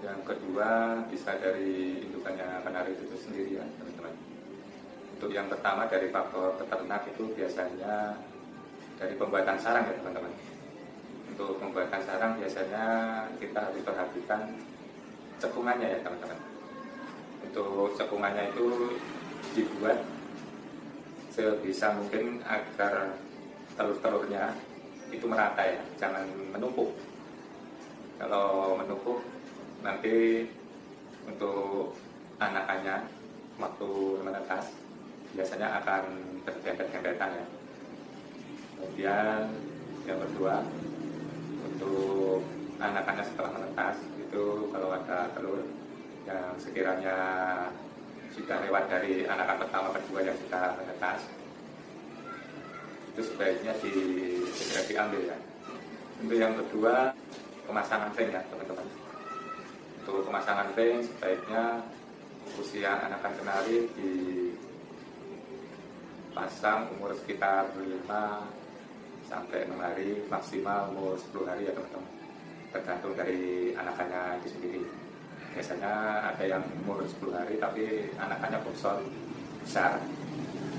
Yang kedua bisa dari indukannya kenari itu sendiri ya teman-teman. Untuk yang pertama dari faktor peternak itu biasanya dari pembuatan sarang ya teman-teman. Untuk pembuatan sarang biasanya kita harus perhatikan cekungannya ya teman-teman. Untuk cekungannya itu dibuat sebisa mungkin agar telur-telurnya itu merata ya, jangan menumpuk. Kalau menumpuk nanti untuk anakannya waktu menetas biasanya akan berdempet-dempetan ya. Kemudian yang kedua, untuk anakannya setelah menetas itu kalau ada telur yang sekiranya sudah lewat dari anakan pertama kedua yang sudah menetas, itu sebaiknya segera diambil ya. Untuk yang kedua, pemasangan ring ya teman-teman. Untuk pemasangan ring sebaiknya usia anakan kenari dipasang umur sekitar 5 sampai 6 hari, maksimal umur 10 hari ya teman-teman, tergantung dari anakannya itu sendiri. Biasanya ada yang umur 10 hari tapi anakannya besar,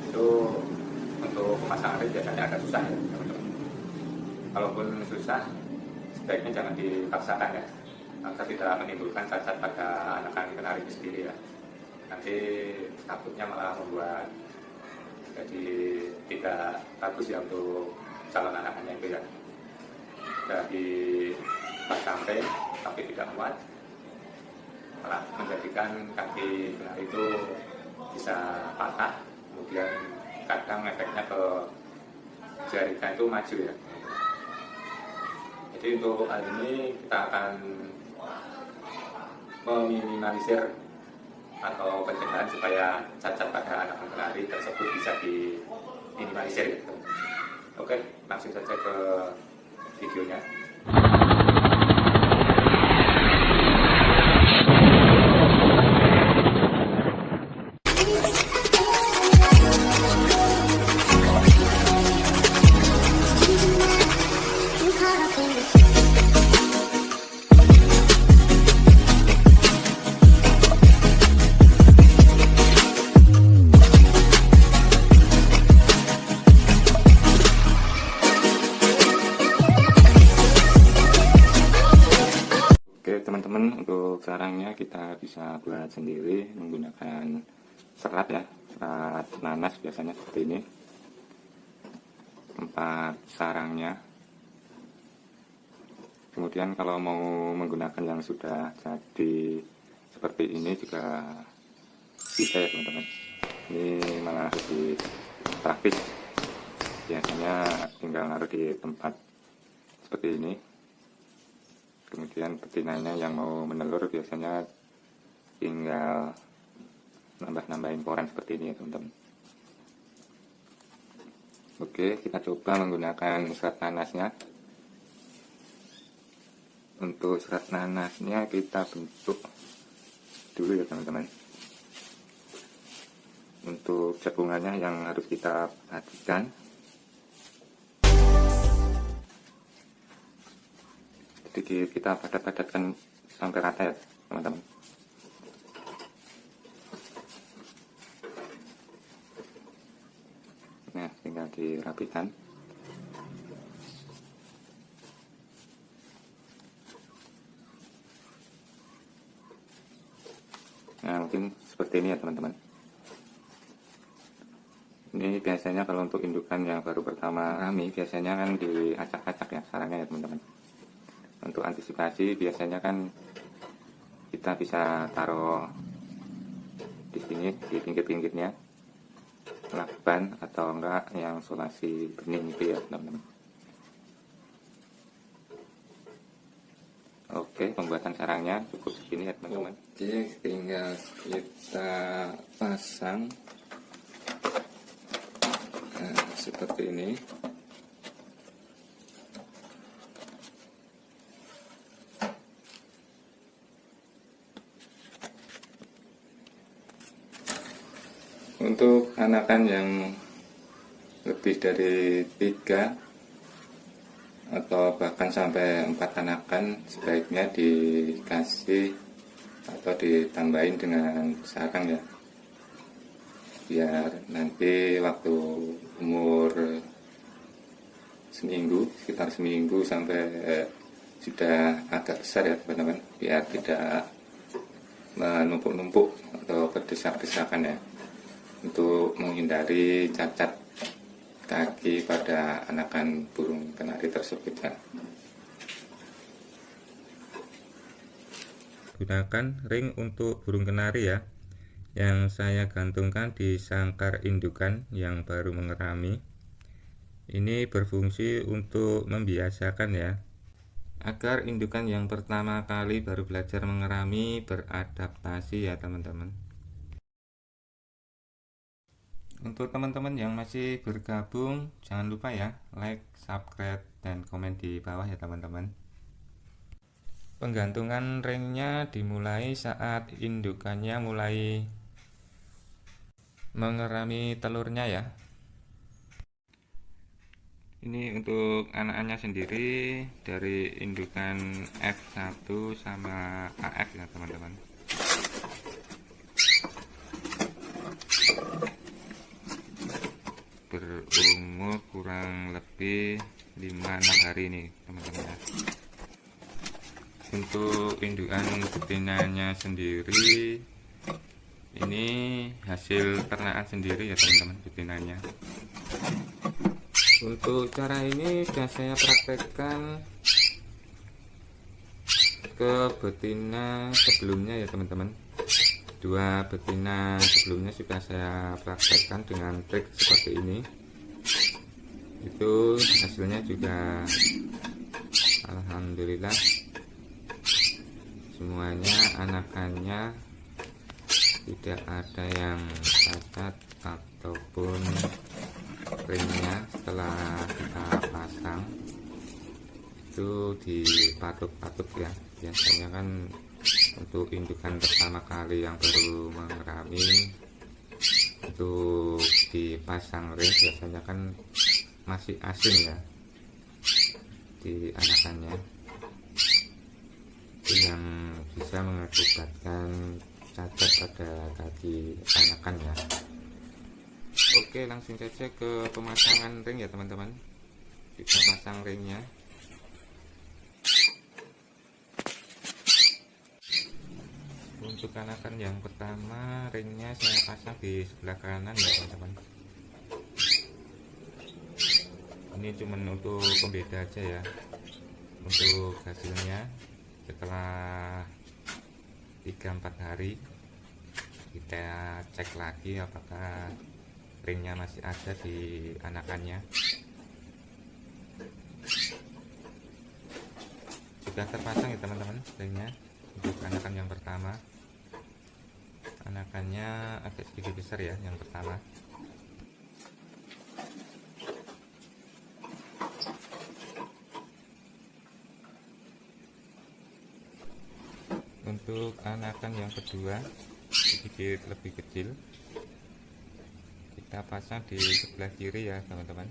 itu untuk pemasangan ring biasanya agak susah ya teman-teman. Kalaupun susah, sebaiknya jangan dipaksakan ya, agar tidak menimbulkan cacat pada anakan kenari itu sendiri ya. Nanti takutnya malah membuat jadi tidak bagus ya untuk calon anakannya itu ya. Sudah dipasang ring tapi tidak muat, malah menjadikan kaki kenari itu bisa patah, kemudian kadang efeknya ke jaringan itu maju ya. Jadi untuk hal ini kita akan meminimalisir atau pencegahan supaya cacat pada anakan kenari tersebut bisa diminimalisir gitu. Oke, langsung saja ke videonya. Teman-teman, untuk sarangnya kita bisa buat sendiri menggunakan serat ya, serat nanas biasanya seperti ini. Tempat sarangnya. Kemudian kalau mau menggunakan yang sudah jadi seperti ini juga bisa ya teman-teman. Ini malah lebih praktis. Biasanya tinggal naruh di tempat seperti ini. Kemudian betinanya yang mau menelur biasanya tinggal nambah-nambahin koran seperti ini ya teman-teman. Oke, kita coba menggunakan serat nanasnya. Untuk serat nanasnya kita bentuk dulu ya teman-teman. Untuk cekungannya yang harus kita perhatikan, jadi kita padat-padatkan sampai rata ya teman-teman. Nah, tinggal dirapikan. Nah, mungkin seperti ini ya teman-teman. Ini biasanya kalau untuk indukan yang baru pertama kami biasanya kan diacak-acak ya sarangnya ya teman-teman. Untuk antisipasi biasanya kan kita bisa taruh di sini di pinggir-pinggirnya lakban atau enggak yang solasi bening itu ya teman-teman. Oke, pembuatan sarangnya cukup segini ya teman-teman. Oke, tinggal kita pasang seperti ini. Untuk anakan yang lebih dari 3 atau bahkan sampai 4 anakan sebaiknya dikasih atau ditambahin dengan sarang ya, biar nanti waktu umur seminggu, sekitar seminggu sampai sudah agak besar ya teman-teman, biar tidak menumpuk-numpuk atau berdesak-desakan ya, untuk menghindari cacat kaki pada anakan burung kenari tersebut ya. Gunakan ring untuk burung kenari ya, yang saya gantungkan di sangkar indukan yang baru mengerami. Ini berfungsi untuk membiasakan ya, agar indukan yang pertama kali baru belajar mengerami beradaptasi ya teman-teman. Untuk teman-teman yang masih bergabung, jangan lupa ya like, subscribe, dan komen di bawah ya teman-teman. Penggantungan ringnya dimulai saat indukannya mulai mengerami telurnya ya. Ini untuk anak-anaknya sendiri dari indukan F1 sama AF ya teman-teman. Berumur kurang lebih 5-6 hari ini teman-teman ya. Untuk indukan betinanya sendiri, ini hasil ternakan sendiri ya teman-teman, betinanya. Untuk cara ini sudah saya praktekkan ke betina sebelumnya ya teman-teman. 2 betina sebelumnya sudah saya praktekkan dengan trik seperti ini. Itu hasilnya juga alhamdulillah semuanya anakannya tidak ada yang cacat ataupun ringnya setelah kita pasang itu dipatuk-patuk ya. Biasanya kan untuk indukan pertama kali yang baru mengerami untuk dipasang ring biasanya kan masih asin ya di anakannya, itu yang bisa mengakibatkan cacat pada kaki anakan ya. Oke, langsung saja ke pemasangan ring ya teman-teman. Kita pasang ringnya. Untuk anakan yang pertama, ringnya saya pasang di sebelah kanan ya teman-teman. Ini cuma untuk pembeda aja ya. Untuk hasilnya setelah 3-4 hari kita cek lagi apakah ringnya masih ada di anakannya. Sudah terpasang ya teman-teman ringnya. Untuk anakan yang pertama, anakannya agak sedikit besar ya yang pertama. Untuk anakan yang kedua sedikit lebih kecil, kita pasang di sebelah kiri ya teman-teman.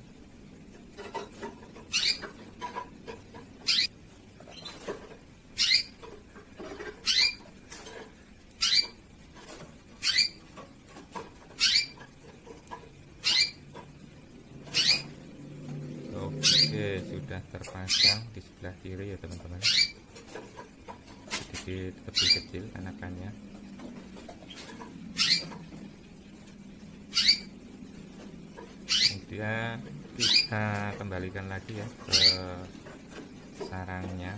Oke, sudah terpasang di sebelah kiri ya teman-teman. Sedikit lebih kecil anakannya. Kemudian kita kembalikan lagi ya ke sarangnya.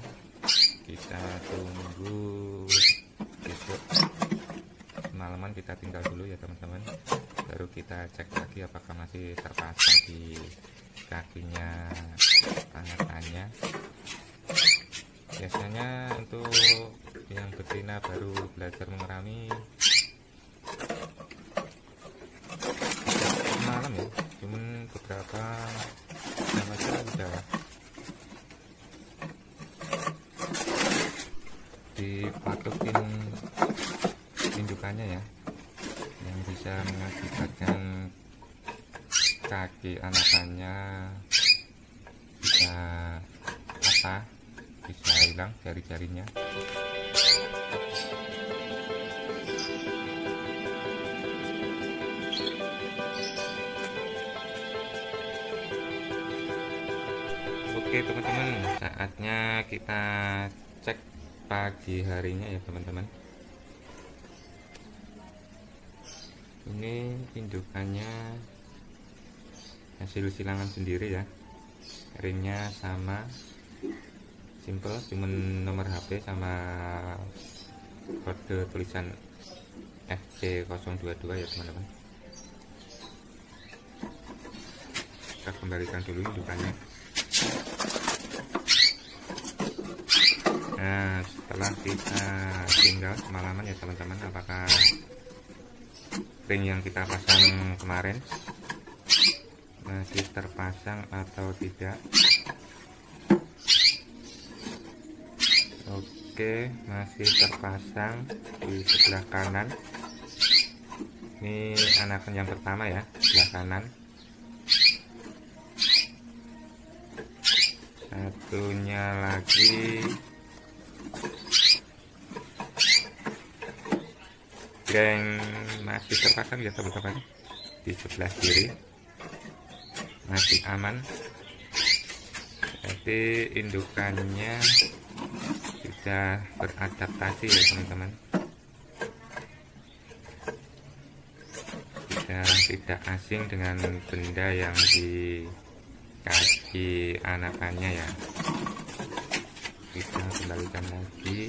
Kita tunggu besok malaman, kita tinggal dulu ya teman-teman, baru kita cek lagi apakah masih terpasang di kakinya anakannya. Biasanya untuk yang betina baru belajar mengerami malam ya, cuman beberapa jam aja udah dipatukin indukannya ya, yang bisa mengakibatkan kaki anakannya bisa patah, bisa hilang jari-jarinya. Oke teman-teman, saatnya kita cek pagi harinya ya teman-teman. Ini indukannya hasil silangan sendiri ya, ringnya sama, simple, cuman nomor HP sama kode tulisan FC022 ya teman-teman. Kita kembalikan dulu indukannya. Nah, setelah kita tinggal semalaman ya teman-teman, apakah ring yang kita pasang kemarin masih terpasang atau tidak? Oke, masih terpasang di sebelah kanan. Ini anakan yang pertama ya, sebelah kanan. Satunya lagi ring masih terpasang ya teman-teman, di sebelah kiri masih aman. Jadi indukannya sudah beradaptasi ya teman-teman, sudah tidak asing dengan benda yang di kaki anakannya ya. Kita kembalikan lagi,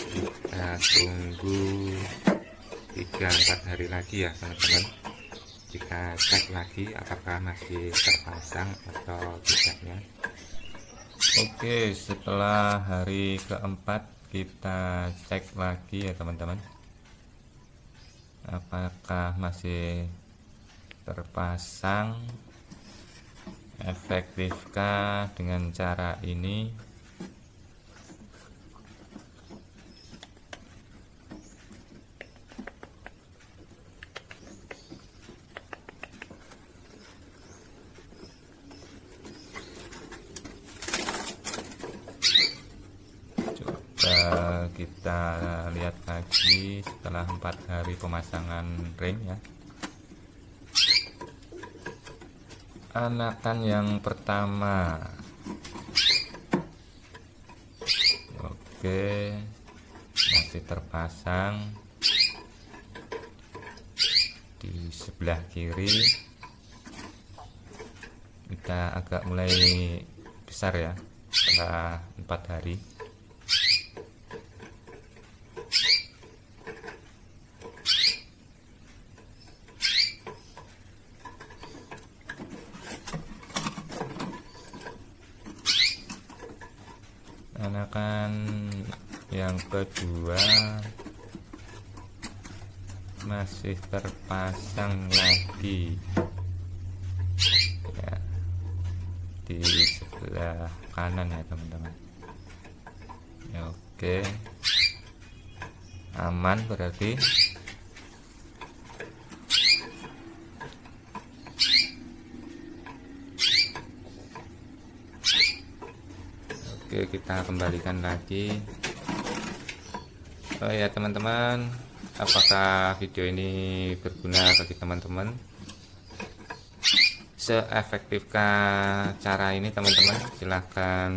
kita tunggu 3-4 hari lagi ya teman-teman. Kita cek lagi apakah masih terpasang atau tidaknya. Oke, setelah hari keempat kita cek lagi ya teman-teman, apakah masih terpasang. Efektifkah dengan cara ini? Coba kita lihat lagi setelah 4 hari pemasangan ring ya. Anakan yang pertama, oke, masih terpasang di sebelah kiri. Kita agak mulai besar ya setelah 4 hari. Anakan yang kedua masih terpasang lagi ya, di sebelah kanan ya teman-teman ya. Oke, aman berarti. Oke, kita kembalikan lagi. Oh ya teman-teman, apakah video ini berguna bagi teman-teman? Seefektifkah cara ini teman-teman? Silahkan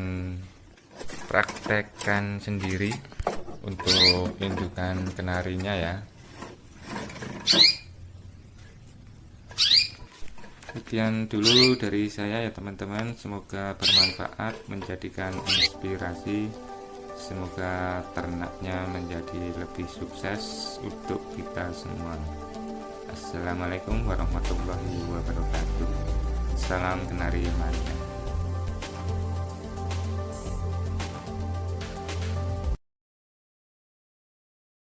praktekkan sendiri untuk indukan kenarinya ya. Sekian dulu dari saya ya teman-teman, semoga bermanfaat, menjadikan inspirasi, semoga ternaknya menjadi lebih sukses untuk kita semua. Assalamualaikum warahmatullahi wabarakatuh. Salam kenari mania.